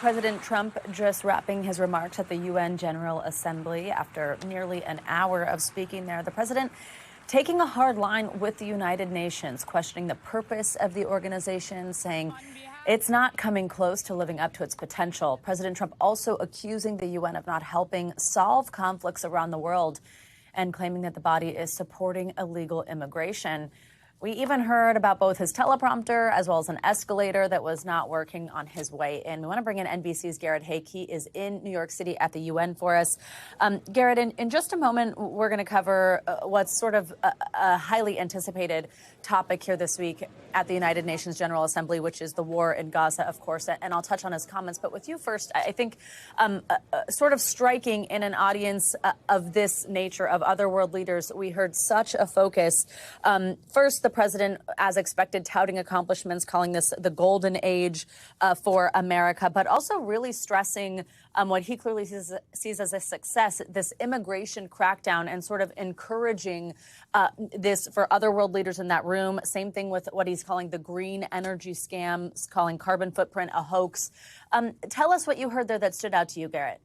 President Trump just wrapping his remarks at the UN General Assembly after nearly an hour of speaking there. The president taking a hard line with the United Nations, questioning the purpose of the organization, saying it's not coming close to living up to its potential. President Trump also accusing the UN of not helping solve conflicts around the world and claiming that the body is supporting illegal immigration. We even heard about both his teleprompter as well as an escalator that was not working on his way in. We want to bring in NBC's Garrett Haake. He is in New York City at the UN for us. Garrett, in just a moment, we're going to cover what's sort of a highly anticipated topic here this week at the United Nations General Assembly, which is the war in Gaza, of course, and I'll touch on his comments. But with you first, I think sort of striking in an audience of this nature, of other world leaders, we heard such a focus. First, the president, as expected, touting accomplishments, calling this the golden age for America, but also really stressing what he clearly sees as a success, this immigration crackdown, and sort of encouraging this for other world leaders in that room. Same thing with what he's calling the green energy scams, calling carbon footprint a hoax. Tell us what you heard there that stood out to you, Garrett.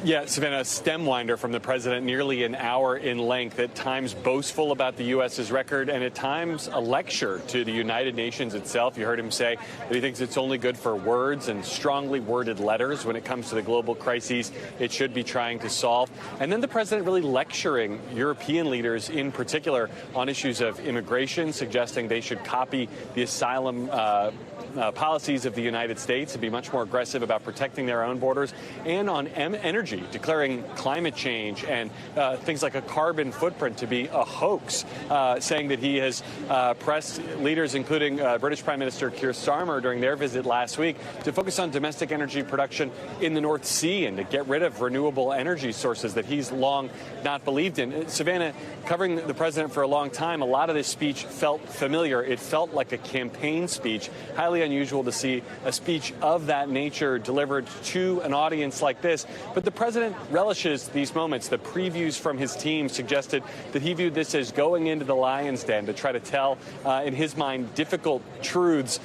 Yeah, Savannah, a stem winder from the president, nearly an hour in length, at times boastful about the U.S.'s record, and at times a lecture to the United Nations itself. You heard him say that he thinks it's only good for words and strongly worded letters when it comes to the global crises it should be trying to solve. And then the president really lecturing European leaders in particular on issues of immigration, suggesting they should copy the asylum policies of the United States and be much more aggressive about protecting their own borders, and on energy, declaring climate change and things like a carbon footprint to be a hoax, saying that he has pressed leaders, including British Prime Minister Keir Starmer during their visit last week, to focus on domestic energy production in the North Sea and to get rid of renewable energy sources that he's long not believed in. Savannah, covering the president for a long time, a lot of this speech felt familiar. It felt like a campaign speech. Highly unusual to see a speech of that nature delivered to an audience like this. But the president relishes these moments. The previews from his team suggested that he viewed this as going into the lion's den to try to tell, in his mind, difficult truths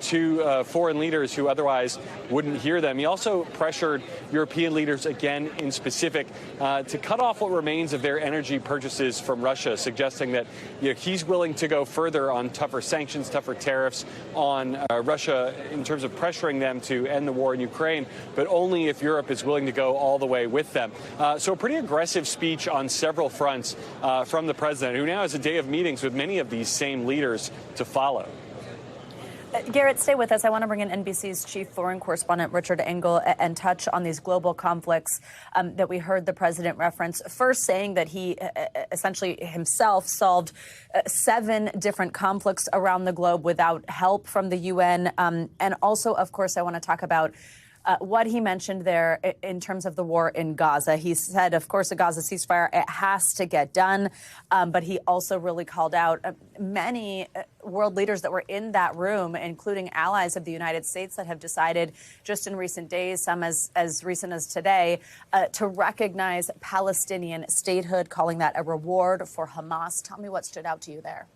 to foreign leaders who otherwise wouldn't hear them. He also pressured European leaders again in specific to cut off what remains of their energy purchases from Russia, suggesting that he's willing to go further on tougher sanctions, tougher tariffs on Russia in terms of pressuring them to end the war in Ukraine, but only if Europe is willing to go all the way with them. So a pretty aggressive speech on several fronts from the president, who now has a day of meetings with many of these same leaders to follow. Garrett, stay with us. I want to bring in NBC's chief foreign correspondent, Richard Engel, and touch on these global conflicts that we heard the president reference. First, saying that he essentially himself solved 7 different conflicts around the globe without help from the UN. And also, of course, I want to talk about what he mentioned there in terms of the war in Gaza. He said, of course, the Gaza ceasefire, it has to get done. But he also really called out many world leaders that were in that room, including allies of the United States, that have decided just in recent days, some as recent as today, to recognize Palestinian statehood, calling that a reward for Hamas. Tell me what stood out to you there.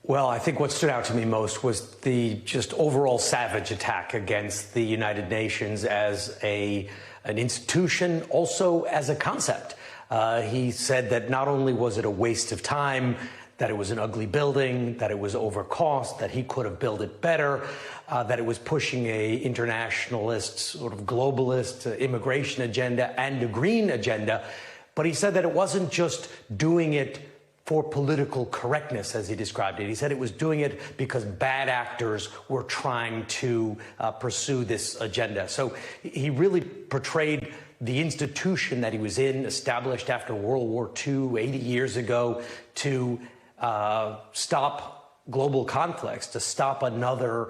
Well, I think what stood out to me most was the just overall savage attack against the United Nations as an institution, also as a concept. He said that not only was it a waste of time, that it was an ugly building, that it was overcost, that he could have built it better, that it was pushing a internationalist, sort of globalist immigration agenda and a green agenda. But he said that it wasn't just doing it for political correctness, as he described it. He said it was doing it because bad actors were trying to pursue this agenda. So he really portrayed the institution that he was in, established after World War II, 80 years ago, to stop global conflicts, to stop another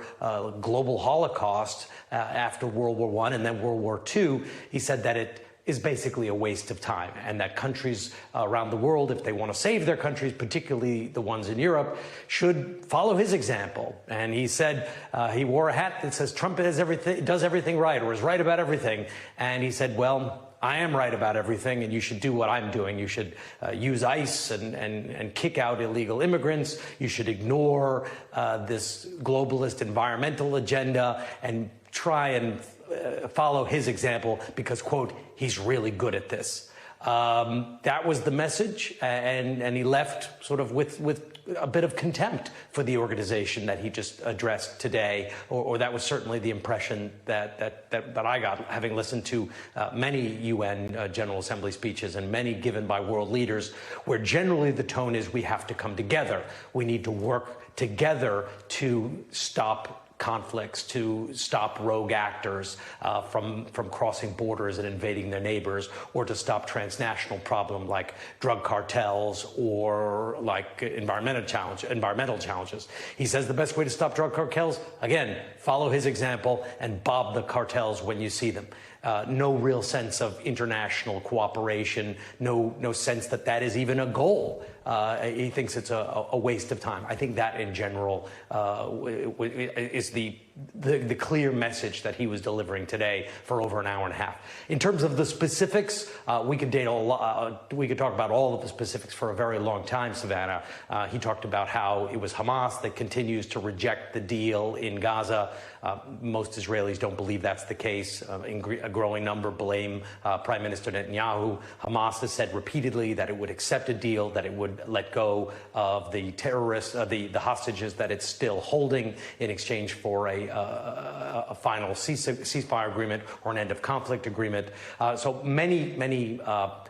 global Holocaust after World War I and then World War II. He said that it is basically a waste of time, and that countries around the world, if they want to save their countries, particularly the ones in Europe, should follow his example. And he said he wore a hat that says Trump does everything right, or is right about everything. And he said, well, I am right about everything, and you should do what I'm doing. You should use ICE and kick out illegal immigrants. You should ignore this globalist environmental agenda and try and follow his example because, quote, he's really good at this. That was the message, and he left sort of with a bit of contempt for the organization that he just addressed today, or that was certainly the impression that I got, having listened to many UN General Assembly speeches and many given by world leaders, where generally the tone is we have to come together. We need to work together to stop conflicts, to stop rogue actors from crossing borders and invading their neighbors, or to stop transnational problems like drug cartels or like environmental challenges. He says the best way to stop drug cartels, again, follow his example and bob the cartels when you see them. No real sense of international cooperation, no sense that is even a goal. He thinks it's a waste of time. I think that in general is the clear message that he was delivering today for over an hour and a half. In terms of the specifics, we could talk about all of the specifics for a very long time, Savannah. He talked about how it was Hamas that continues to reject the deal in Gaza. Most Israelis don't believe that's the case. A growing number blame Prime Minister Netanyahu. Hamas has said repeatedly that it would accept a deal, that it would let go of the terrorists, the hostages that it's still holding in exchange for a final ceasefire agreement or an end of conflict agreement. So many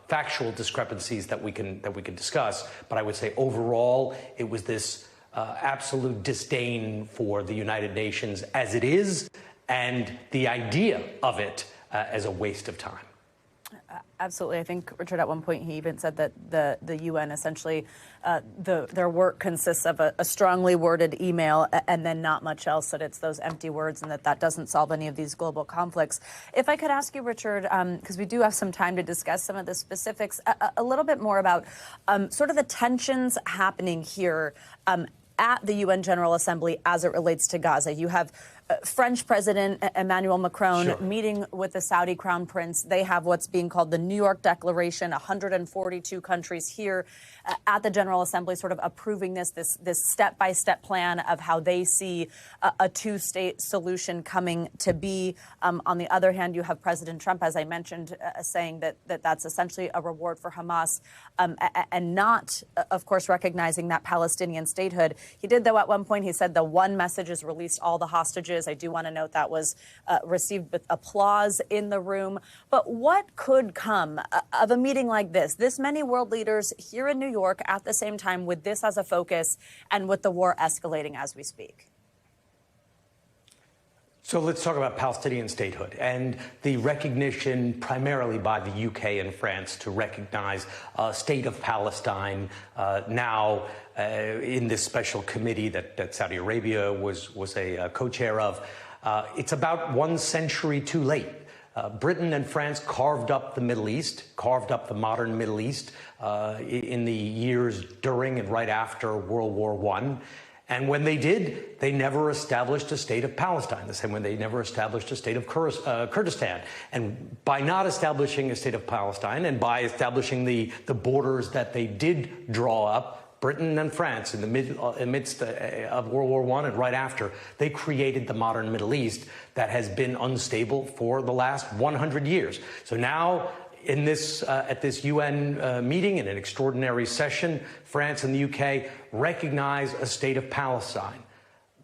factual discrepancies that we can discuss. But I would say overall, it was this absolute disdain for the United Nations as it is, and the idea of it as a waste of time. Absolutely. I think, Richard, at one point he even said that the UN essentially, their work consists of a strongly worded email and then not much else, that it's those empty words and that doesn't solve any of these global conflicts. If I could ask you, Richard, because we do have some time to discuss some of the specifics, a little bit more about sort of the tensions happening here at the UN General Assembly as it relates to Gaza. You have French President Emmanuel Macron meeting with the Saudi Crown Prince. They have what's being called the New York Declaration, 142 countries here at the General Assembly sort of approving this step-by-step plan of how they see a two-state solution coming to be. On the other hand, you have President Trump, as I mentioned, saying that that's essentially a reward for Hamas and not, of course, recognizing that Palestinian statehood. He did, though, at one point, he said the one message is release all the hostages. I do want to note that was received with applause in the room. But what could come of a meeting like this? This many world leaders here in New York at the same time with this as a focus and with the war escalating as we speak. So let's talk about Palestinian statehood and the recognition primarily by the UK and France to recognize a state of Palestine now in this special committee that Saudi Arabia was a co-chair of. It's about 1 century too late. Britain and France carved up the Middle East, carved up the modern Middle East in the years during and right after World War I. And when they did, they never established a state of Palestine, the same way they never established a state of Kurdistan. And by not establishing a state of Palestine and by establishing the borders that they did draw up, Britain and France in the midst of World War I and right after, they created the modern Middle East that has been unstable for the last 100 years. So now, in this at this UN meeting, in an extraordinary session, France and the UK recognize a state of Palestine.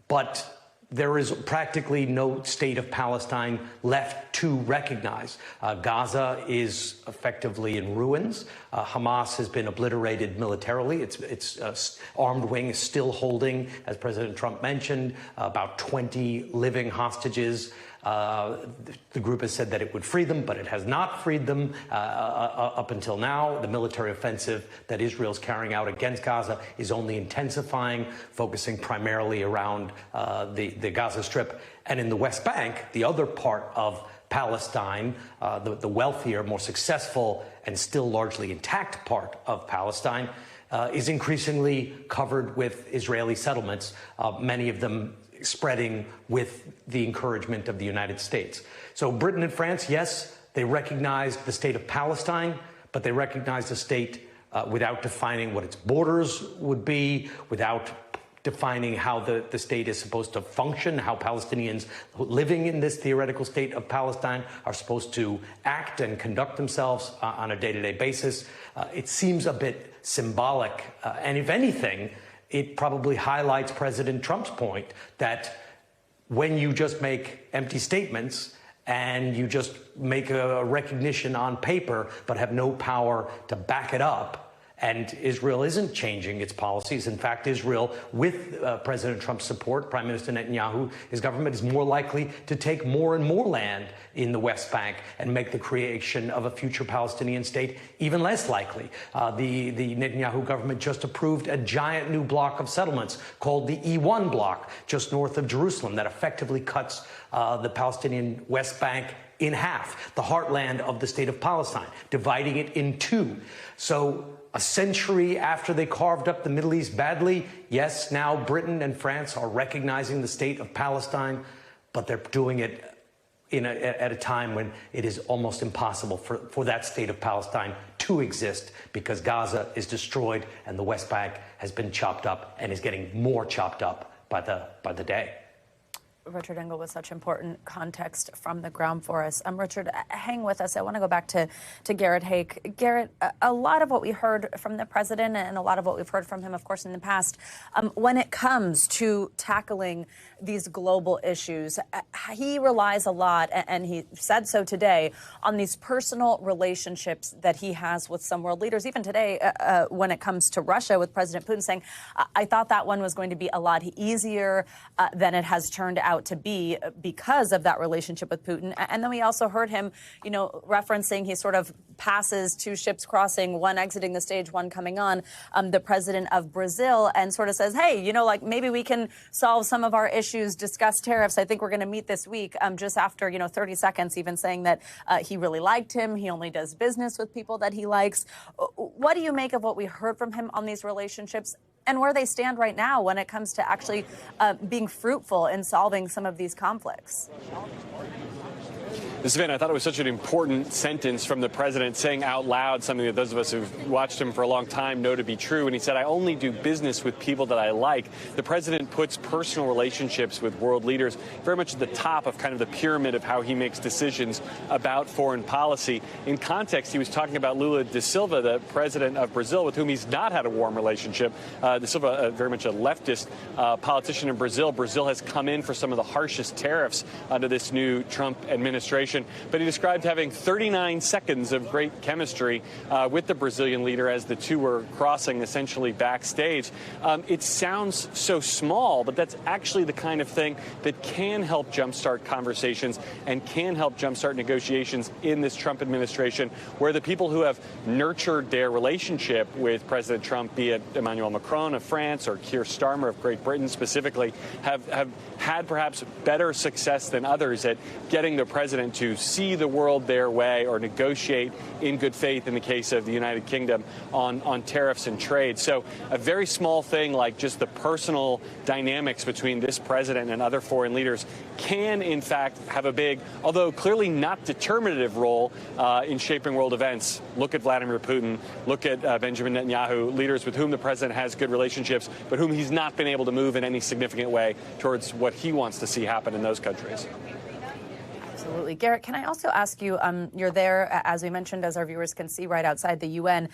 But there is practically no state of Palestine left to recognize. Gaza is effectively in ruins. Hamas has been obliterated militarily. Its armed wing is still holding, as President Trump mentioned, about 20 living hostages. The group has said that it would free them, but it has not freed them up until now. The military offensive that Israel's carrying out against Gaza is only intensifying, focusing primarily around the Gaza Strip. And in the West Bank, the other part of Palestine, the wealthier, more successful, and still largely intact part of Palestine, is increasingly covered with Israeli settlements, many of them spreading with the encouragement of the United States. So Britain and France, yes, They recognized the state of Palestine, but they recognized a state without defining what its borders would be, without defining how the state is supposed to function, how Palestinians living in this theoretical state of Palestine are supposed to act and conduct themselves on a day-to-day basis. It seems a bit symbolic, and if anything, it probably highlights President Trump's point that when you just make empty statements and you just make a recognition on paper but have no power to back it up, and Israel isn't changing its policies. In fact, Israel, with President Trump's support, Prime Minister Netanyahu, his government is more likely to take more and more land in the West Bank and make the creation of a future Palestinian state even less likely. The Netanyahu government just approved a giant new block of settlements called the E1 block just north of Jerusalem that effectively cuts the Palestinian West Bank in half, the heartland of the state of Palestine, dividing it in two. So a century after they carved up the Middle East badly, yes, now Britain and France are recognizing the state of Palestine, but they're doing it at a time when it is almost impossible for that state of Palestine to exist because Gaza is destroyed and the West Bank has been chopped up and is getting more chopped up by the day. Richard Engel with such important context from the ground for us. Richard, hang with us. I want to go back to Garrett Haake. Garrett, a lot of what we heard from the president and a lot of what we've heard from him, of course, in the past, when it comes to tackling these global issues, he relies a lot, and he said so today, on these personal relationships that he has with some world leaders. Even today, when it comes to Russia, with President Putin saying, I thought that one was going to be a lot easier than it has turned out to be because of that relationship with Putin. And then we also heard him, referencing he sort of passes two ships crossing, one exiting the stage, one coming on, the president of Brazil, and sort of says, hey, maybe we can solve some of our issues, discuss tariffs. I think we're going to meet this week, just after, 30 seconds, even saying that he really liked him. He only does business with people that he likes. What do you make of what we heard from him on these relationships and where they stand right now when it comes to actually being fruitful in solving some of these conflicts? Savannah, I thought it was such an important sentence from the president, saying out loud something that those of us who've watched him for a long time know to be true. And he said, I only do business with people that I like. The president puts personal relationships with world leaders very much at the top of kind of the pyramid of how he makes decisions about foreign policy. In context, he was talking about Lula da Silva, the president of Brazil, with whom he's not had a warm relationship. Da Silva, very much a leftist politician in Brazil. Brazil has come in for some of the harshest tariffs under this new Trump administration. But he described having 39 seconds of great chemistry with the Brazilian leader as the two were crossing essentially backstage. It sounds so small, but that's actually the kind of thing that can help jumpstart conversations and can help jumpstart negotiations in this Trump administration, where the people who have nurtured their relationship with President Trump, be it Emmanuel Macron of France or Keir Starmer of Great Britain specifically, have had perhaps better success than others at getting the president to see the world their way or negotiate in good faith in the case of the United Kingdom on tariffs and trade. So a very small thing like just the personal dynamics between this president and other foreign leaders can, in fact, have a big, although clearly not determinative role in shaping world events. Look at Vladimir Putin. Look at Benjamin Netanyahu, leaders with whom the president has good relationships, but whom he's not been able to move in any significant way towards what he wants to see happen in those countries. Absolutely. Garrett, can I also ask you, you're there, as we mentioned, as our viewers can see, right outside the UN.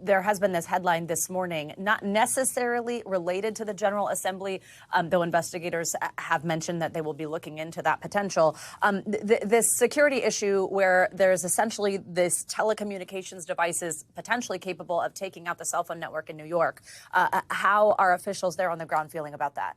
There has been this headline this morning, not necessarily related to the General Assembly, though investigators have mentioned that they will be looking into that potential. This security issue where there's essentially this telecommunications devices potentially capable of taking out the cell phone network in New York. How are officials there on the ground feeling about that?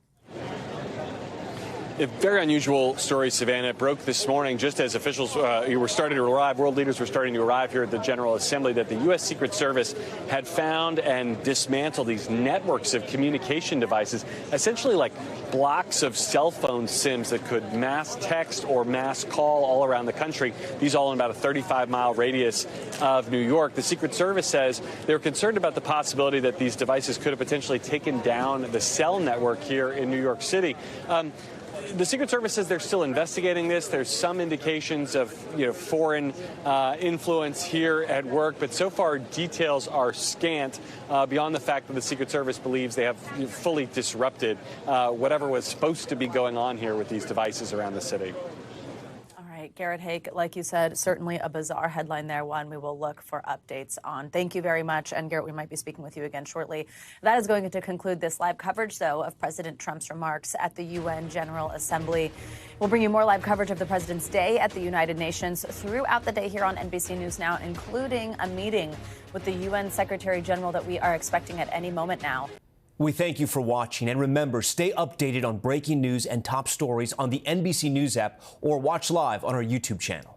A very unusual story, Savannah. It broke this morning just as officials were starting to arrive, world leaders were starting to arrive here at the General Assembly, that the U.S. Secret Service had found and dismantled these networks of communication devices, essentially like blocks of cell phone SIMs that could mass text or mass call all around the country, these all in about a 35-mile radius of New York. The Secret Service says they're concerned about the possibility that these devices could have potentially taken down the cell network here in New York City. The Secret Service says they're still investigating this. There's some indications of foreign influence here at work, but so far details are scant beyond the fact that the Secret Service believes they have fully disrupted whatever was supposed to be going on here with these devices around the city. Garrett Hake, like you said, certainly a bizarre headline there, one we will look for updates on. Thank you very much. And Garrett, we might be speaking with you again shortly. That is going to conclude this live coverage, though, of President Trump's remarks at the UN General Assembly. We'll bring you more live coverage of the president's day at the United Nations throughout the day here on NBC News Now, including a meeting with the UN Secretary General that we are expecting at any moment now. We thank you for watching, and remember, stay updated on breaking news and top stories on the NBC News app or watch live on our YouTube channel.